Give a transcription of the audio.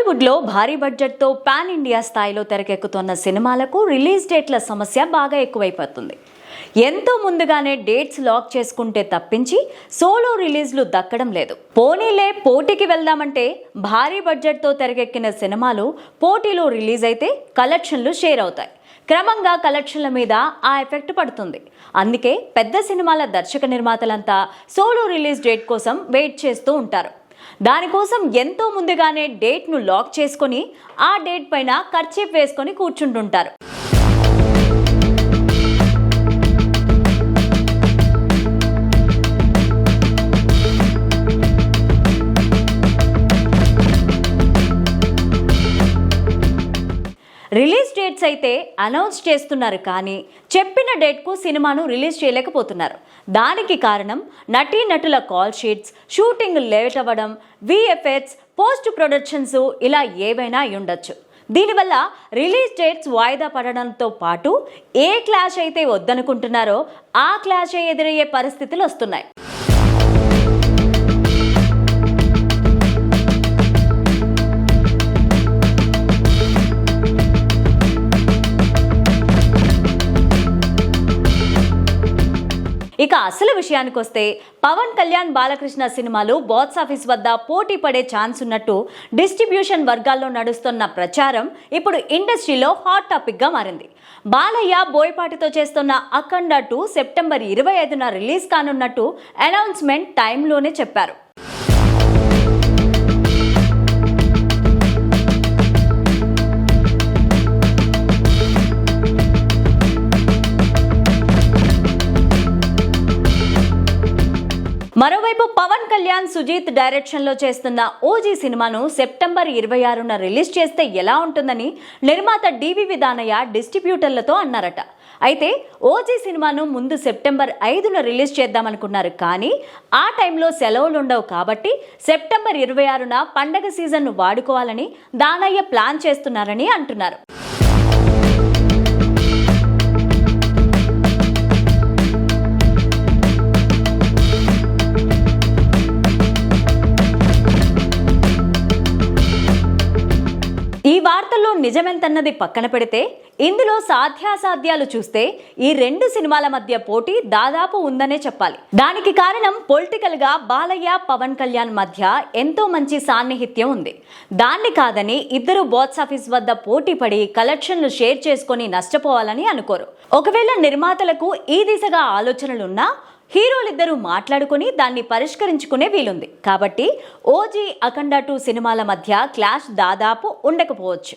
టాలీవుడ్లో భారీ బడ్జెట్తో పాన్ ఇండియా స్థాయిలో తెరకెక్కుతున్న సినిమాలకు రిలీజ్ డేట్ల సమస్య బాగా ఎక్కువైపోతుంది. ఎంతో ముందుగానే డేట్స్ లాక్ చేసుకుంటే తప్పించి సోలో రిలీజ్లు దక్కడం లేదు. పోనీలే పోటీకి వెళ్దామంటే భారీ బడ్జెట్తో తెరకెక్కిన సినిమాలు పోటీలో రిలీజ్ అయితే కలెక్షన్లు షేర్ అవుతాయి. క్రమంగా కలెక్షన్ల మీద ఆ ఎఫెక్ట్ పడుతుంది. అందుకే పెద్ద సినిమాల దర్శక నిర్మాతలంతా సోలో రిలీజ్ డేట్ కోసం వెయిట్ చేస్తూ ఉంటారు. దానికోసం ఎంతో ముందుగానే డేట్ను లాక్ చేసుకొని ఆ డేట్ పైన కర్చీఫ్ వేసుకొని కూర్చుంటుంటారు. రిలీజ్ డేట్స్ అయితే అనౌన్స్ చేస్తున్నారు, కానీ చెప్పిన డేట్కు సినిమాను రిలీజ్ చేయలేకపోతున్నారు. దానికి కారణం నటీనటుల కాల్ షీట్స్, షూటింగ్ లేట్ అవ్వడం, విఎఫ్ఎక్స్, పోస్ట్ ప్రొడక్షన్స్ ఇలా ఏవైనా ఉండొచ్చు. దీనివల్ల రిలీజ్ డేట్స్ వాయిదా పడడంతో పాటు ఏ క్లాష్ అయితే వద్దనుకుంటున్నారో ఆ క్లాష్ ఎదురయ్యే పరిస్థితులు వస్తున్నాయి. ఇక అసలు విషయానికి వస్తే పవన్ కళ్యాణ్, బాలకృష్ణ సినిమాలు బాక్స్ ఆఫీస్ వద్ద పోటీ పడే ఛాన్స్ ఉన్నట్టు డిస్ట్రిబ్యూషన్ వర్గాల్లో నడుస్తున్న ప్రచారం ఇప్పుడు ఇండస్ట్రీలో హాట్ టాపిక్ గా మారింది. బాలయ్య, బోయపాటితో చేస్తున్న అఖండ 2 సెప్టెంబర్ 25న రిలీజ్ కానున్నట్టు అనౌన్స్మెంట్ టైంలోనే చెప్పారు. మరోవైపు పవన్ కళ్యాణ్, సుజీత్ డైరెక్షన్ లో చేస్తున్న ఓజీ సినిమాను సెప్టెంబర్ 26న రిలీజ్ చేస్తే ఎలా ఉంటుందని నిర్మాత డివివి దానయ్య డిస్ట్రిబ్యూటర్లతో అన్నారట. అయితే ఓజీ సినిమాను ముందు సెప్టెంబర్ 5న రిలీజ్ చేద్దామనుకున్నారు, కానీ ఆ టైంలో సెలవులు ఉండవు కాబట్టి సెప్టెంబర్ 26న పండగ సీజన్ను వాడుకోవాలని దానయ్య ప్లాన్ చేస్తున్నారని అంటున్నారు. ఈ వార్తల్లో నిజమెంతన్నది పక్కన పెడితే ఇందులో సాధ్యాసాధ్యాలు చూస్తే ఈ రెండు సినిమాల మధ్య పోటీ దాదాపు ఉందనే చెప్పాలి. దానికి కారణం పొలిటికల్ గా బాలయ్య, పవన్ కళ్యాణ్ మధ్య ఎంతో మంచి సాన్నిహిత్యం ఉంది. దాన్ని కాదని ఇద్దరు బాక్స్ ఆఫీస్ వద్ద పోటీ పడి కలెక్షన్లు షేర్ చేసుకొని నష్టపోవాలని అనుకోరు. ఒకవేళ నిర్మాతలకు ఈ దిశగా ఆలోచనలున్నా హీరోలిద్దరూ మాట్లాడుకుని దాన్ని పరిష్కరించుకునే వీలుంది. కాబట్టి ఓజీ, అఖండ 2 సినిమాల మధ్య క్లాష్ దాదాపు ఉండకపోవచ్చు.